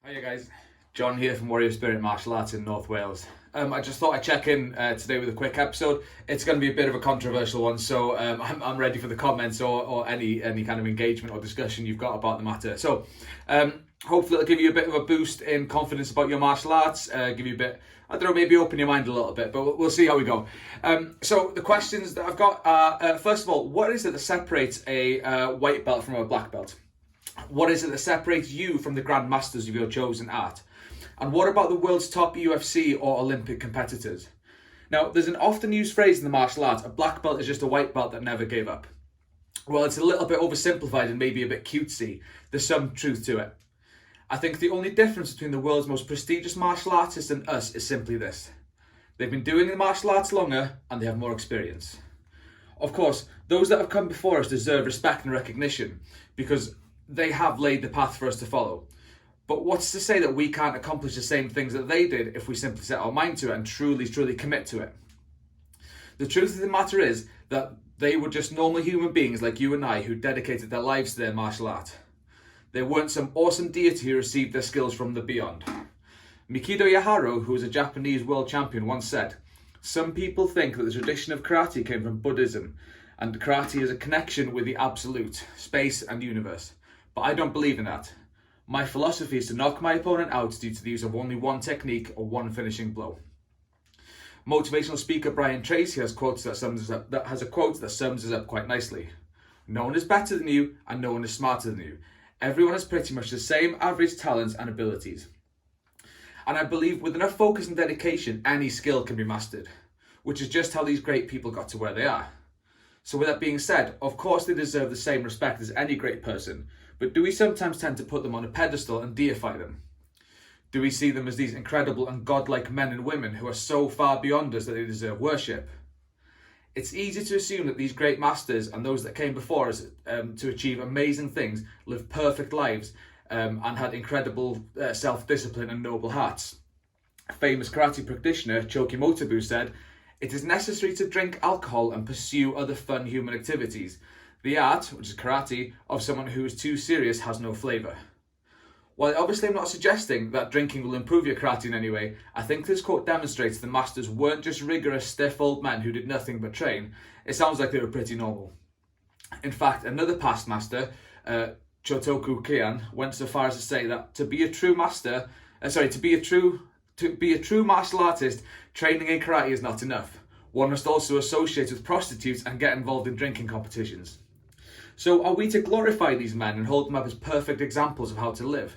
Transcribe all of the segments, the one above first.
Hiya guys, John here from Warrior Spirit Martial Arts in North Wales. I just thought I'd check in today with a quick episode. It's going to be a bit of a controversial one, so I'm ready for the comments or any kind of engagement or discussion you've got about the matter. So hopefully it'll give you a bit of a boost in confidence about your martial arts, give you a bit, I don't know, maybe open your mind a little bit, but we'll see how we go. So the questions that I've got are, first of all, what is it that separates a white belt from a black belt? What is it that separates you from the grandmasters of your chosen art? And what about the world's top UFC or Olympic competitors? Now, there's an often used phrase in the martial arts, a black belt is just a white belt that never gave up. Well, it's a little bit oversimplified and maybe a bit cutesy. There's some truth to it. I think the only difference between the world's most prestigious martial artists and us is simply this. They've been doing the martial arts longer and they have more experience. Of course, those that have come before us deserve respect and recognition because they have laid the path for us to follow. But what's to say that we can't accomplish the same things that they did if we simply set our mind to it and truly commit to it? The truth of the matter is that they were just normal human beings like you and I who dedicated their lives to their martial art. They weren't some awesome deity who received their skills from the beyond. Mikido Yaharu, who was a Japanese world champion, once said, "Some people think that the tradition of karate came from Buddhism, and karate is a connection with the absolute, space and universe. But I don't believe in that. My philosophy is to knock my opponent out due to the use of only one technique or one finishing blow." Motivational speaker Brian Tracy has a quote that sums us up quite nicely. "No one is better than you and no one is smarter than you. Everyone has pretty much the same average talents and abilities." And I believe with enough focus and dedication, any skill can be mastered, which is just how these great people got to where they are. So with that being said, of course they deserve the same respect as any great person, but do we sometimes tend to put them on a pedestal and deify them? Do we see them as these incredible and godlike men and women who are so far beyond us that they deserve worship? It's easy to assume that these great masters and those that came before us to achieve amazing things, lived perfect lives, and had incredible self-discipline and noble hearts. Famous karate practitioner Choki Motobu said, "It is necessary to drink alcohol and pursue other fun human activities. The art, which is karate, of someone who is too serious has no flavour." While obviously I'm not suggesting that drinking will improve your karate in any way, I think this quote demonstrates the masters weren't just rigorous, stiff old men who did nothing but train. It sounds like they were pretty normal. In fact, another past master, Chotoku Kian, went so far as to say that to be a true martial artist, training in karate is not enough. One must also associate with prostitutes and get involved in drinking competitions. So are we to glorify these men and hold them up as perfect examples of how to live?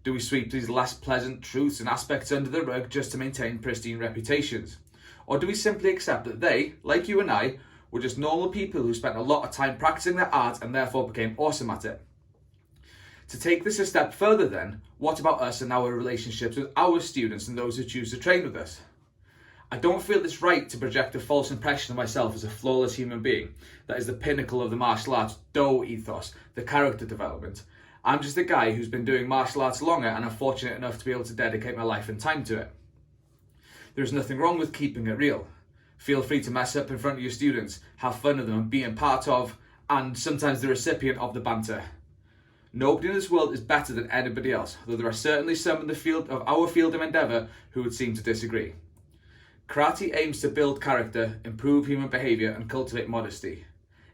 Do we sweep these less pleasant truths and aspects under the rug just to maintain pristine reputations? Or do we simply accept that they, like you and I, were just normal people who spent a lot of time practicing their art and therefore became awesome at it? To take this a step further then, what about us and our relationships with our students and those who choose to train with us? I don't feel it's right to project a false impression of myself as a flawless human being that is the pinnacle of the martial arts Do ethos, the character development. I'm just a guy who's been doing martial arts longer and I'm fortunate enough to be able to dedicate my life and time to it. There's nothing wrong with keeping it real. Feel free to mess up in front of your students, have fun with them and being part of, and sometimes the recipient of the banter. Nobody in this world is better than anybody else, though there are certainly some in the field of our field of endeavour who would seem to disagree. Karate aims to build character, improve human behaviour and cultivate modesty.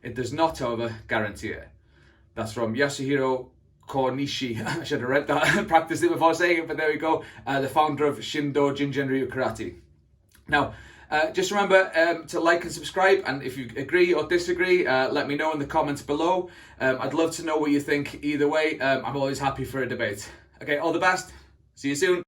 It does not, however, guarantee it. That's from Yasuhiro Konishi. I should have read that and practiced it before saying it, but there we go. The founder of Shindo Jinjin-ryu Karate. Now, just remember to like and subscribe, and if you agree or disagree, let me know in the comments below. I'd love to know what you think either way. I'm always happy for a debate. Okay, all the best. See you soon.